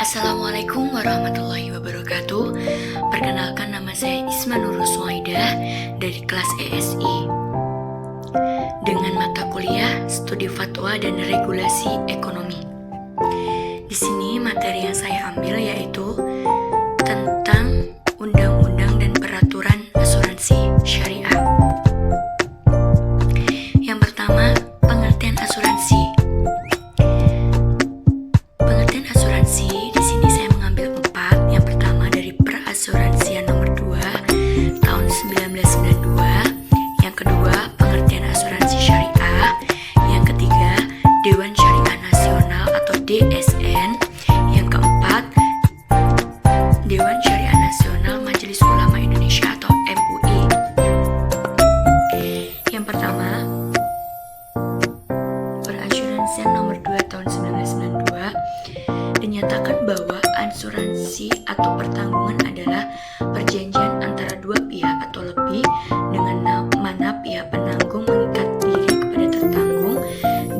Assalamualaikum warahmatullahi wabarakatuh. Perkenalkan, nama saya Isma Nurul Suaidah dari kelas ESI dengan mata kuliah Studi Fatwa dan Regulasi Ekonomi. Di sini materi yang saya ambil yaitu tentang undang-undang dan peraturan asuransi syariah. Yang pertama, pengertian asuransi. Pengertian asuransi di sini saya mengambil 4. Yang pertama dari Perasuransian nomor 2 tahun 1992. Yang kedua, pengertian asuransi syariah. Yang ketiga, Dewan Syariah Nasional atau DSN. Yang keempat, Dewan Syariah Nasional Majelis Ulama Indonesia atau MUI. Yang pertama, Perasuransian nomor 2 tahun 1992 dinyatakan bahwa asuransi atau pertanggungan adalah perjanjian antara dua pihak atau lebih dengan mana pihak penanggung mengikat diri kepada tertanggung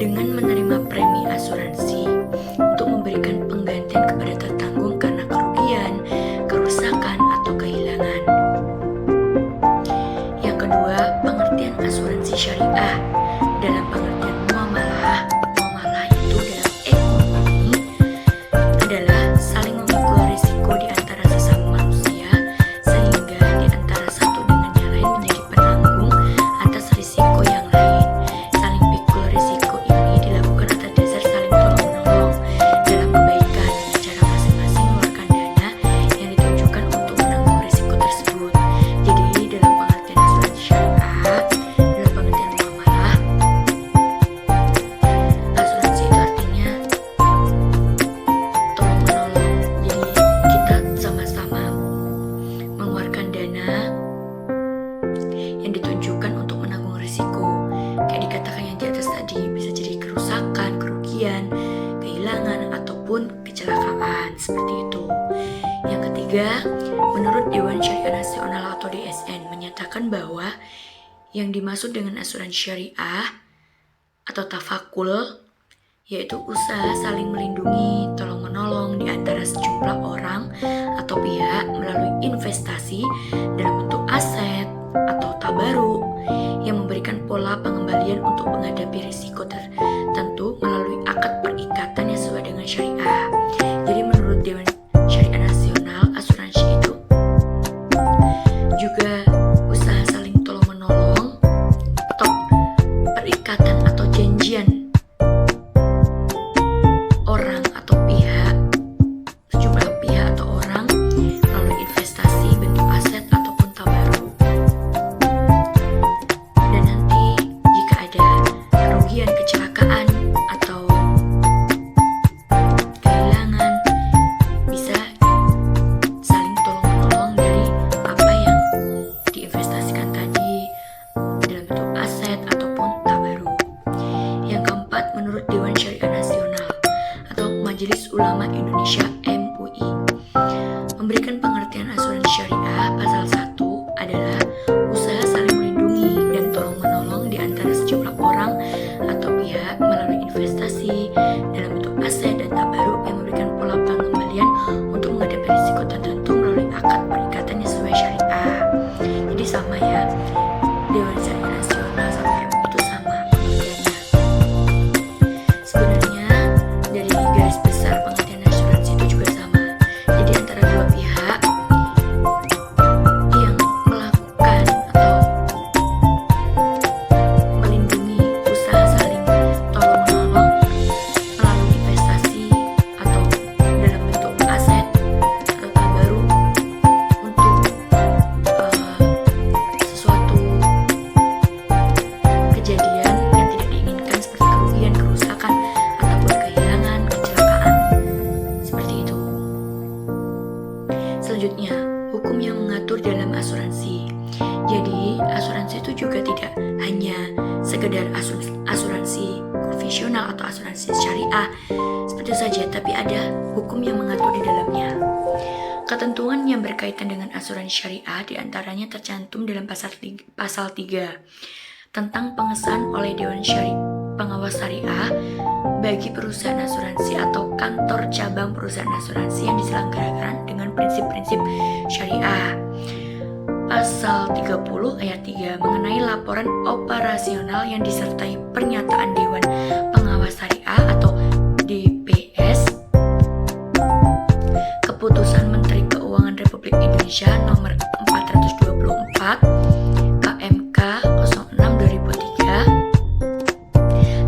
dengan menerima premi asuransi untuk memberikan penggantian kepada tertanggung karena kerugian, kerusakan, atau kehilangan. Yang kedua, pengertian asuransi syariah dalam pengertian muamalah. Muamalah itu dalam ekonomi adalah saling memikul risiko di antara sesama manusia sehingga di antara satu dengan yang lain menjadi penanggung atas risiko yang lain. Saling pikul risiko ini dilakukan atas dasar saling tolong-menolong dalam kebaikan dengan cara masing-masing mengeluarkan dana yang ditujukan untuk menanggung risiko tersebut. Jadi dalam pengertian asuransi syariah, dalam pengertian muamalah, asuransi itu artinya tolong menolong. Jadi kita sama-sama mengeluarkan dana yang ditujukan untuk menanggung risiko. Kayak dikatakan yang di atas tadi, bisa jadi kerusakan, kerugian, kehilangan, ataupun kecelakaan, seperti itu. Yang ketiga, menurut Dewan Syariah Nasional atau DSN menyatakan bahwa yang dimaksud dengan asuransi syariah atau tafakul yaitu usaha saling melindungi, tolong-menolong di antara sejumlah orang atau pihak melalui investasi dalam bentuk aset atau tabaruk yang memberikan pola pengembalian untuk menghadapi risiko tertentu melalui akad perikatan yang sesuai dengan syariah. Jadi menurut Dewan Syariah Nasional, asuransi itu juga usaha saling tolong-menolong atau perikatan atau janjian orang atau pihak, sejumlah pihak atau orang melalui investasi, bentuk aset ataupun tabaruk. Dan nanti jika ada kerugian, kecelakaan atau kehilangan, bisa saling tolong-menolong dari apa yang diinvestasikan tadi dalam bentuk aset ataupun tabaruk. Yang keempat, menurut Dewan Syariah Nasional atau Majelis Ulama Indonesia MUI memberikan pengertian asuransi syariah pasal 1 adalah usaha saling melindungi dan tolong-menolong di antara sejumlah orang atau pihak melalui investasi dalam bentuk aset dan tabaruk yang memberikan pola pengembalian untuk menghadapi risiko tertentu melalui akad perikatan yang sesuai syariah. Jadi sama ya, Dewan Syariah Nasional sama MUI itu sama pengertiannya. Sebenarnya dari garis besar pengertian asuransi itu juga sama. Jadi antara dua pihak yang melakukan atau melindungi usaha saling tolong-menolong melalui investasi atau dalam bentuk aset atau tabaruk untuk sesuatu kejadian yang tidak diinginkan seperti kerugian, kerusakan, ataupun kehilangan, kecelakaan. Seperti itu. Selanjutnya, hukum yang mengatur dalam asuransi. Jadi, asuransi itu juga tidak hanya sekedar asuransi konvensional atau asuransi syariah seperti itu saja, tapi ada hukum yang mengatur di dalamnya. Ketentuan yang berkaitan dengan asuransi syariah diantaranya tercantum dalam pasal 3 tentang pengesahan oleh Dewan Syariah pengawas syariah bagi perusahaan asuransi atau kantor cabang perusahaan asuransi yang diselenggarakan dengan prinsip-prinsip syariah. Pasal 30 ayat 3 mengenai laporan operasional yang disertai pernyataan Dewan Pengawas Syariah atau DPS. Keputusan Menteri Keuangan Republik Indonesia nomor 424 KMK 06/2003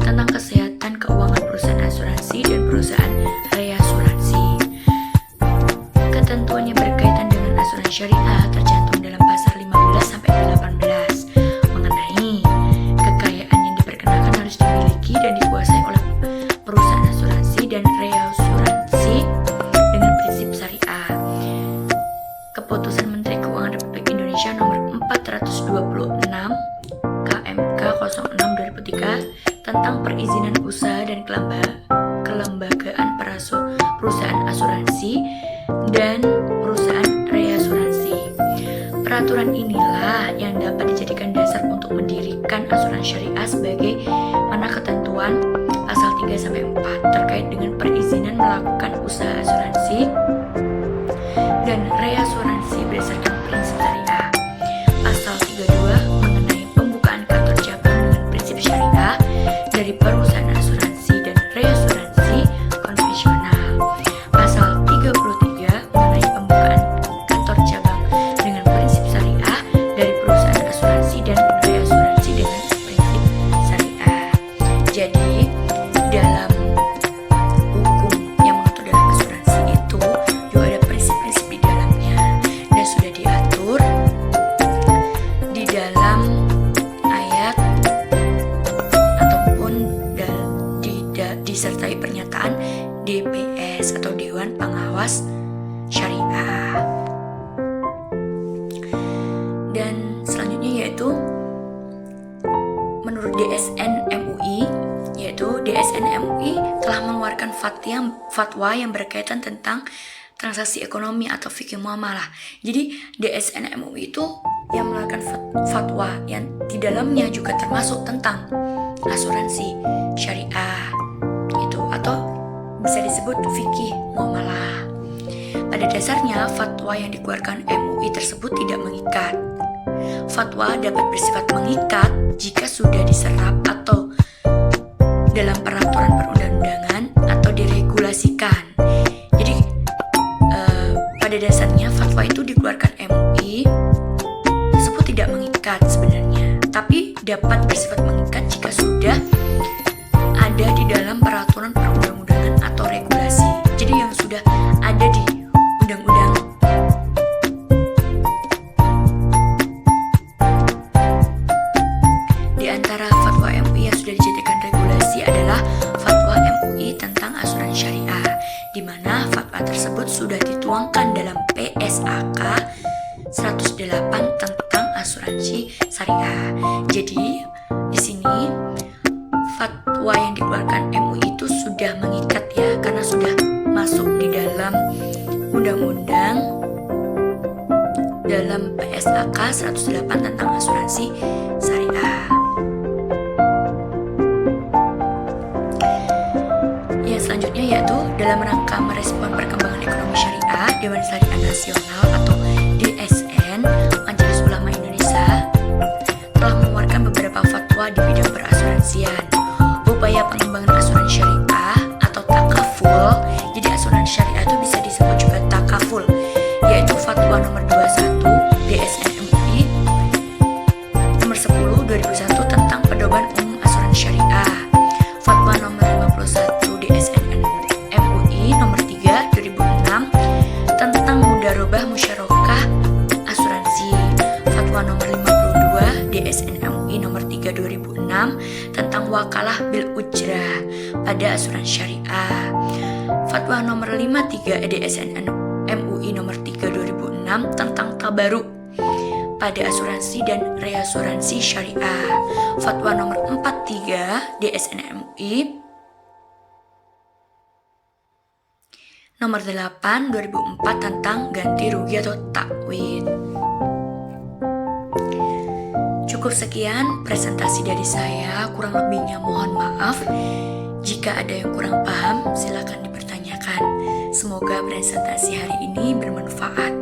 tentang kesehatan keuangan perusahaan asuransi dan perusahaan reasuransi. Ketentuan yang berkaitan dengan asuransi syariah tercantum dalam pasal 15-18 mengenai kekayaan yang diperkenakan harus dimiliki dan dikuasai oleh perusahaan asuransi dan reasuransi dengan prinsip syariah. Keputusan Menteri Keuangan Republik Indonesia nomor 426 KMK 06/2003 tentang perizinan usaha dan kelembagaan perusahaan asuransi dan perusahaan reasuransi. Peraturan inilah yang dapat dijadikan dasar untuk mendirikan asuransi syariah sebagai mana ketentuan pasal 3-4 terkait dengan perizinan melakukan usaha asuransi dan reasuransi berdasarkan prinsip syariah. Pasal 32 mengenai pembukaan kantor cabang dengan prinsip syariah dari perusahaan asuransi dan reasuransi konvensional. Pasal 33 mengenai pembukaan kantor cabang dengan prinsip syariah dari perusahaan asuransi dan reasuransi dengan prinsip syariah. Jadi dalam hukum yang mengatur dalam asuransi itu juga ada prinsip-prinsip di dalamnya dan sudah diatur di dalam ayat ataupun disertai pernyataan DPS atau Dewan Pengawas Syariah. Dan selanjutnya yaitu menurut DSN MUI, yaitu DSN MUI telah mengeluarkan fatwa yang berkaitan tentang transaksi ekonomi atau fikih muamalah. Jadi DSN MUI itu yang mengeluarkan fatwa yang di dalamnya juga termasuk tentang asuransi syariah itu atau bisa disebut fikih muamalah. Pada dasarnya fatwa yang dikeluarkan MUI tersebut tidak mengikat. Fatwa dapat bersifat mengikat jika sudah diserap atau dalam peraturan perundang-undangan atau diregulasikan. Jadi pada dasarnya fatwa itu dikeluarkan MUI tersebut tidak mengikat sebenarnya, tapi dapat bersifat mengikat jika sudah ada di dalam peraturan perundang-undangan atau regulasi. Jadi yang sudah ada di undang-undang di antara fatwa MUI yang sudah dijadikan regulasi adalah fatwa MUI tentang asuransi syariah, di mana fatwa tersebut sudah dituangkan dalam PSAK 108 tentang asuransi syariah. Jadi di sini fatwa yang dikeluarkan MUI itu sudah mengikat ya, karena sudah masuk di dalam undang-undang dalam PSAK 108 tentang asuransi syariah. Yang selanjutnya yaitu dalam rangka merespon perkembangan ekonomi syariah, Dewan Syariah Nasional atau DSN Majelis Ulama Indonesia telah mengeluarkan beberapa fatwa di bidang perasuransian. Upaya pengembangan asuransi syariah atau takaful. Jadi asuransi syariah itu bisa disebut juga takaful, yaitu fatwa nomor 21 DSN MUI nomor 10/2001 tentang pedoman umum asuransi syariah. Fatwa nomor 51 DSN MUI nomor 3/2006 tentang mudarobah musyarakah asuransi. Fatwa nomor 52 DSN MUI nomor 3/2006 tentang wakalah bil ujrah pada asuransi syariah. Fatwa nomor 53 DSN MUI nomor 3/2006 tentang tabaruk pada asuransi dan reasuransi syariah. Fatwa nomor 43 DSN MUI nomor 8 2004 tentang ganti rugi atau takwid. Cukup sekian presentasi dari saya, kurang lebihnya mohon maaf. Jika ada yang kurang paham, silakan dipertanyakan. Semoga presentasi hari ini bermanfaat.